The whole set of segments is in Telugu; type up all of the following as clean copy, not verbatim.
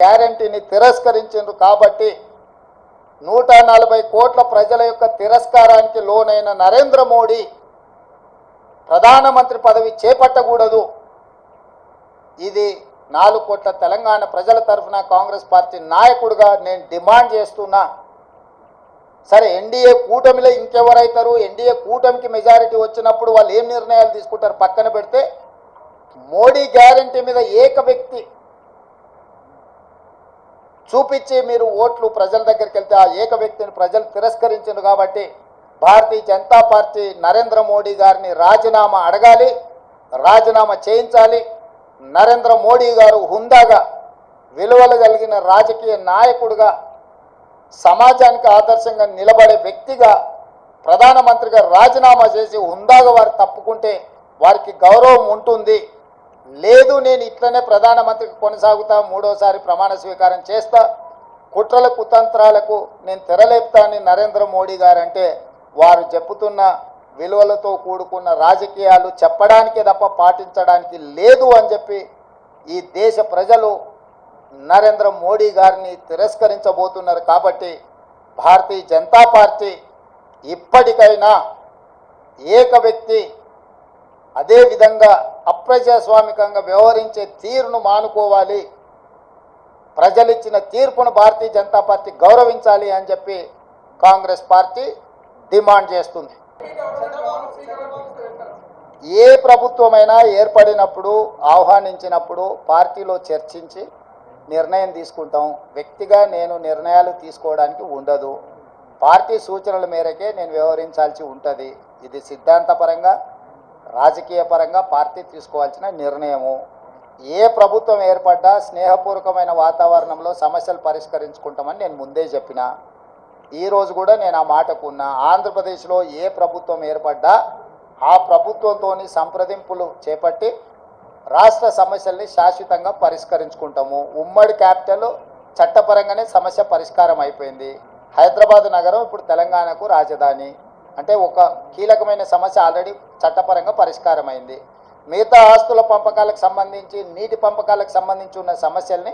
గ్యారంటీని తిరస్కరించారు కాబట్టి 140 కోట్ల ప్రజల యొక్క తిరస్కారానికి లోనైన నరేంద్ర మోడీ ప్రధానమంత్రి పదవి చేపట్టకూడదు. ఇది 4 కోట్ల తెలంగాణ ప్రజల తరఫున కాంగ్రెస్ పార్టీ నాయకుడిగా నేను డిమాండ్ చేస్తున్నా. సరే, ఎన్డీఏ కూటమిలో ఇంకెవరైతారు? ఎన్డీఏ కూటమికి మెజారిటీ వచ్చినప్పుడు వాళ్ళు ఏం నిర్ణయాలు తీసుకుంటారు పక్కన పెడితే, మోడీ గ్యారంటీ మీద ఏక వ్యక్తి చూపించి మీరు ఓట్లు ప్రజల దగ్గరికి వెళ్తే ఆ ఏక వ్యక్తిని ప్రజలు తిరస్కరించారు. కాబట్టి భారతీయ జనతా పార్టీ నరేంద్ర మోడీ గారిని రాజీనామా అడగాలి, రాజీనామా చేయించాలి. నరేంద్ర మోడీ గారు హుందాగా, విలువలు కలిగిన రాజకీయ నాయకుడిగా, సమాజానికి ఆదర్శంగా నిలబడే వ్యక్తిగా ప్రధానమంత్రిగా రాజీనామా చేసి హుందాగా వారు తప్పుకుంటే వారికి గౌరవం ఉంటుంది. లేదు, నేను ఇట్లనే ప్రధానమంత్రికి కొనసాగుతా, 3వసారి ప్రమాణ స్వీకారం చేస్తా, కుట్రల కుతంత్రాలకు నేను తెరలేపుతా అని నరేంద్ర మోడీ గారు అంటే, వారు చెప్పుతున్న విలువలతో కూడుకున్న రాజకీయాలు చెప్పడానికే తప్ప పాటించడానికి లేదు అని చెప్పి ఈ దేశ ప్రజలు నరేంద్ర మోడీ గారిని తిరస్కరించబోతున్నారు. కాబట్టి భారతీయ జనతా పార్టీ ఇప్పటికైనా ఏక వ్యక్తి అదేవిధంగా అప్రజాస్వామికంగా వ్యవహరించే తీరును మానుకోవాలి. ప్రజలిచ్చిన తీర్పును భారతీయ జనతా పార్టీ గౌరవించాలి అని చెప్పి కాంగ్రెస్ పార్టీ డిమాండ్ చేస్తుంది. ఏ ప్రభుత్వమైనా ఏర్పడినప్పుడు, ఆహ్వానించినప్పుడు పార్టీలో చర్చించి నిర్ణయం తీసుకుంటాం. వ్యక్తిగా నేను నిర్ణయాలు తీసుకోవడానికి ఉండదు. పార్టీ సూచనల మేరకే నేను వ్యవహరించాల్సి ఉంటుంది. ఇది సిద్ధాంతపరంగా, రాజకీయ పరంగా పార్టీ తీసుకోవాల్సిన నిర్ణయము. ఏ ప్రభుత్వం ఏర్పడ్డా స్నేహపూర్వకమైన వాతావరణంలో సమస్యలు పరిష్కరించుకుంటామని నేను ముందే చెప్పిన. ఈరోజు కూడా నేను ఆ మాటకున్నా. ఆంధ్రప్రదేశ్లో ఏ ప్రభుత్వం ఏర్పడ్డా ఆ ప్రభుత్వంతో సంప్రదింపులు చేపట్టి రాష్ట్ర సమస్యల్ని శాశ్వతంగా పరిష్కరించుకుంటాము. ఉమ్మడి క్యాపిటల్ చట్టపరంగానే సమస్య పరిష్కారం అయిపోయింది. హైదరాబాద్ నగరం ఇప్పుడు తెలంగాణకు రాజధాని. అంటే ఒక కీలకమైన సమస్య ఆల్రెడీ చట్టపరంగా పరిష్కారం అయింది. మిగతా ఆస్తుల పంపకాలకు సంబంధించి, నీటి పంపకాలకు సంబంధించి ఉన్న సమస్యల్ని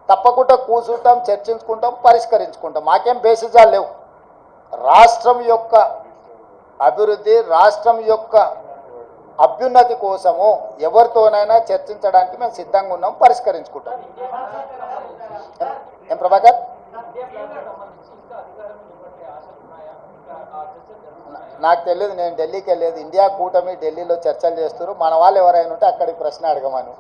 తప్పకుండా కూర్చుంటాం, చర్చించుకుంటాం, పరిష్కరించుకుంటాం. మాకేం బేసిజాలు లేవు. రాష్ట్రం యొక్క అభివృద్ధి, రాష్ట్రం యొక్క అభ్యున్నతి కోసము ఎవరితోనైనా చర్చించడానికి మేము సిద్ధంగా ఉన్నాం, పరిష్కరించుకుంటాం. ఏం ప్రభాకర్? నాకు తెలియదు, నేను ఢిల్లీకి వెళ్ళలేదు. ఇండియా కూటమి ఢిల్లీలో చర్చలు చేస్తారు. మన వాళ్ళు ఎవరైనా ఉంటే అక్కడికి ప్రశ్న అడగమను.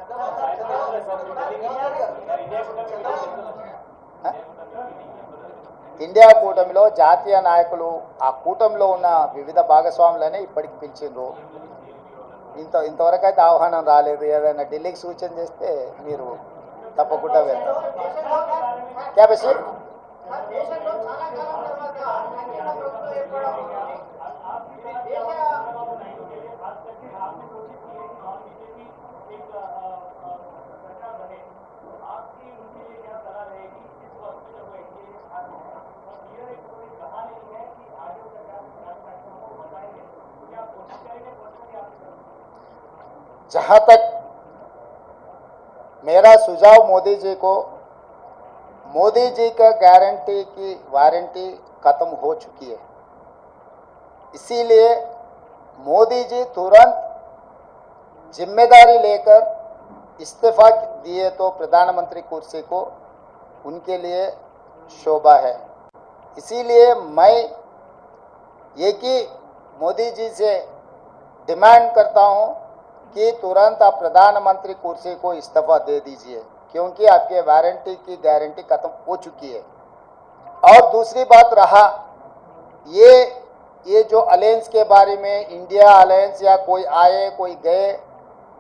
ఇండియా కూటమిలో జాతీయ నాయకులు, ఆ కూటమిలో ఉన్న వివిధ భాగస్వాములనే ఇప్పటికి పిలిచిండ్రు. ఇంతవరకు అయితే ఆహ్వానం రాలేదు. ఏదైనా ఢిల్లీకి సూచన చేస్తే మీరు తప్పకుండా వెళ్తారు. క్యాబేసి जहाँ तक मेरा सुझाव मोदी जी को, मोदी जी का गारंटी की वारंटी खत्म हो चुकी है, इसीलिए मोदी जी तुरंत जिम्मेदारी लेकर इस्तीफा दिए तो प्रधानमंत्री कुर्सी को उनके लिए शोभा है। इसीलिए मैं एक ही मोदी जी से डिमांड करता हूं कि तुरंत आप प्रधानमंत्री कुर्सी को इस्तीफा दे दीजिए, क्योंकि आपके वारंटी की गारंटी खत्म हो चुकी है। और दूसरी बात रहा ये जो अलायंस के बारे में, इंडिया अलायंस या कोई आए कोई गए,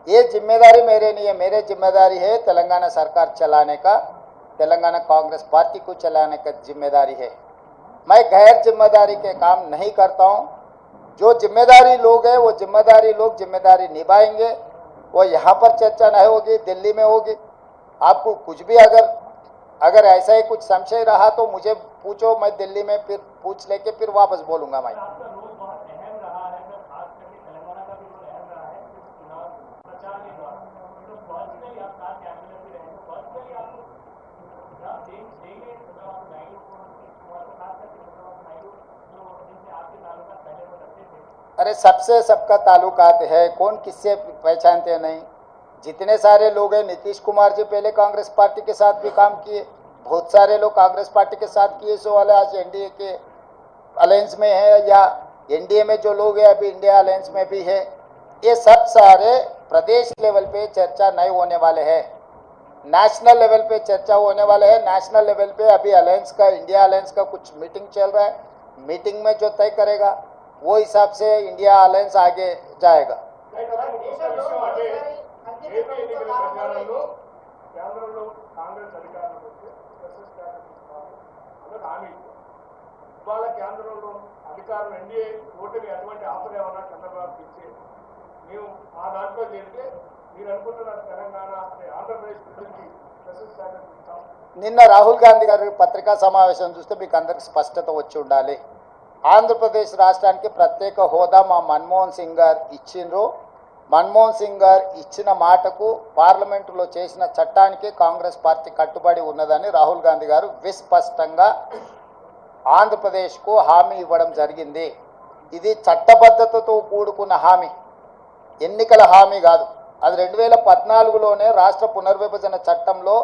ये जिम्मेदारी मेरे नहीं है। मेरे जिम्मेदारी है तेलंगाना सरकार चलाने का, तेलंगाना कांग्रेस पार्टी को चलाने का जिम्मेदारी है। मैं गैर जिम्मेदारी के काम नहीं करता हूँ। जो जिम्मेदारी लोग हैं वो जिम्मेदारी लोग जिम्मेदारी निभाएंगे। वो यहाँ पर चर्चा नहीं होगी, दिल्ली में होगी। आपको कुछ भी अगर ऐसा ही कुछ संशय रहा तो मुझे पूछो, मैं दिल्ली में फिर पूछ लेके फिर वापस बोलूँगा। मैं अरे सबसे सबका ताल्लुकात है, कौन किससे पहचानते नहीं। जितने सारे लोग हैं, नीतीश कुमार जी पहले कांग्रेस पार्टी के साथ भी काम किए, बहुत सारे लोग कांग्रेस पार्टी के साथ किए, सो वाले आज एनडीए के अलायंस में है, या एनडीए में जो लोग हैं अभी इंडिया अलायंस में भी है। ये सब सारे प्रदेश लेवल पे चर्चा नहीं होने वाले हैं, नेशनल लेवल पे चर्चा होने वाले हैं। नेशनल लेवल पे अभी अलायंस का, इंडिया अलायंस का कुछ मीटिंग चल रहा है, मीटिंग में जो तय करेगा वो हिसाब से इंडिया अलायंस आगे जाएगा। కేంద్రంలో అధికారులు ఎన్డీఏ ఓటుని అటువంటి ఆఫర్ ఏమన్నా చంద్రబాబుకి ఇచ్చి మేము ఆ దాంట్లో చేరితే మీరు అనుకుంటున్న తెలంగాణ ఆంధ్రప్రదేశ్ గురించి ప్రశంసిస్తాం. నిన్న రాహుల్ గాంధీ గారి పత్రికా సమావేశం చూస్తే మీకు అందరికి స్పష్టత వచ్చి ఉండాలి. ఆంధ్రప్రదేశ్ రాష్ట్రానికి ప్రత్యేక హోదా మా మన్మోహన్ సింగ్ గారు ఇచ్చిండ్రు. మన్మోహన్ సింగ్ గారు ఇచ్చిన మాటకు, పార్లమెంటులో చేసిన చట్టానికి కాంగ్రెస్ పార్టీ కట్టుబడి ఉన్నదని రాహుల్ గాంధీ గారు విస్పష్టంగా ఆంధ్రప్రదేశ్కు హామీ ఇవ్వడం జరిగింది. ఇది చట్టబద్ధతతో కూడుకున్న హామీ, ఎన్నికల హామీ కాదు. అది 2014లోనే రాష్ట్ర పునర్విభజన చట్టంలో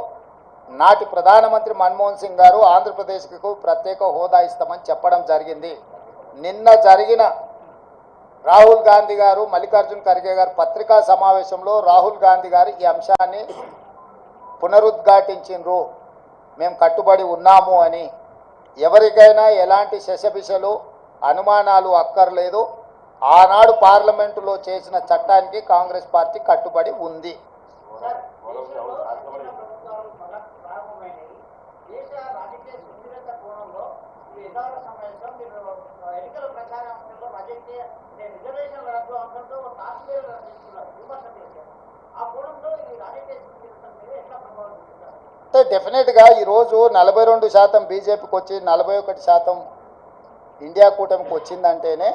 నాటి ప్రధానమంత్రి మన్మోహన్ సింగ్ గారు ఆంధ్రప్రదేశ్కు ప్రత్యేక హోదా ఇస్తామని చెప్పడం జరిగింది. నిన్న జరిగిన రాహుల్ గాంధీ గారు, మల్లికార్జున్ ఖర్గే గారు పత్రికా సమావేశంలో రాహుల్ గాంధీ గారు ఈ అంశాన్ని పునరుద్ఘాటించిండ్రు. మేము కట్టుబడి ఉన్నాము అని. ఎవరికైనా ఎలాంటి శశబిషలు, అనుమానాలు అక్కర్లేదు. ఆనాడు పార్లమెంటులో చేసిన చట్టానికి కాంగ్రెస్ పార్టీ కట్టుబడి ఉంది. అంటే డెఫినెట్గా ఈరోజు 42% బీజేపీకి వచ్చి 41% ఇండియా కూటమికి వచ్చిందంటేనే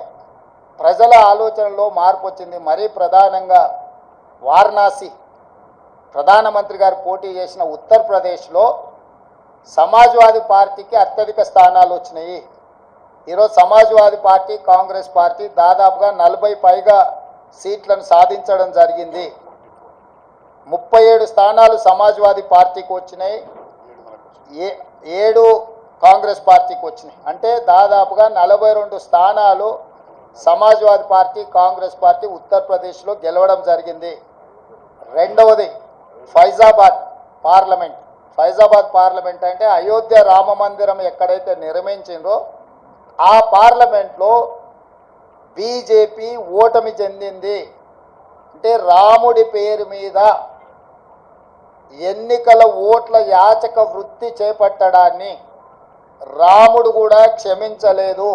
ప్రజల ఆలోచనలో మార్పు వచ్చింది. మరీ ప్రధానంగా వారణాసి ప్రధానమంత్రి గారు పోటీ చేసిన ఉత్తరప్రదేశ్లో సమాజ్వాదీ పార్టీకి అత్యధిక స్థానాలు వచ్చినాయి. ఈరోజు సమాజ్వాదీ పార్టీ, కాంగ్రెస్ పార్టీ దాదాపుగా 40 పైగా సీట్లను సాధించడం జరిగింది. 37 స్థానాలు సమాజ్వాదీ పార్టీకి వచ్చినాయి, 7 కాంగ్రెస్ పార్టీకి వచ్చినాయి. అంటే దాదాపుగా 42 స్థానాలు సమాజ్వాదీ పార్టీ, కాంగ్రెస్ పార్టీ ఉత్తరప్రదేశ్లో గెలవడం జరిగింది. రెండవది ఫైజాబాద్ పార్లమెంట్. ఫైజాబాద్ పార్లమెంట్ అంటే అయోధ్య రామ మందిరం ఎక్కడైతే నిర్మించిందో ఆ పార్లమెంట్లో బీజేపీ ఓటమి చెందింది. అంటే రాముడి పేరు మీద ఎన్నికల ఓట్ల యాచక వృత్తి చేపట్టడాన్ని రాముడు కూడా క్షమించలేదు.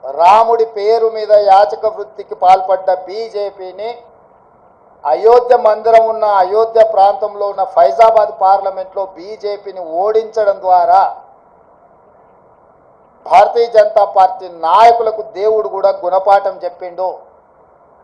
రాముడి పేరు మీద యాచక వృత్తికి పాల్పడ్డ బీజేపీని అయోధ్య మందిరం ఉన్న అయోధ్య ప్రాంతంలో ఉన్న ఫైజాబాద్ పార్లమెంట్లో బీజేపీని ఓడించడం ద్వారా భారతీయ జనతా పార్టీ నాయకులకు దేవుడు కూడా గుణపాఠం చెప్పిండు.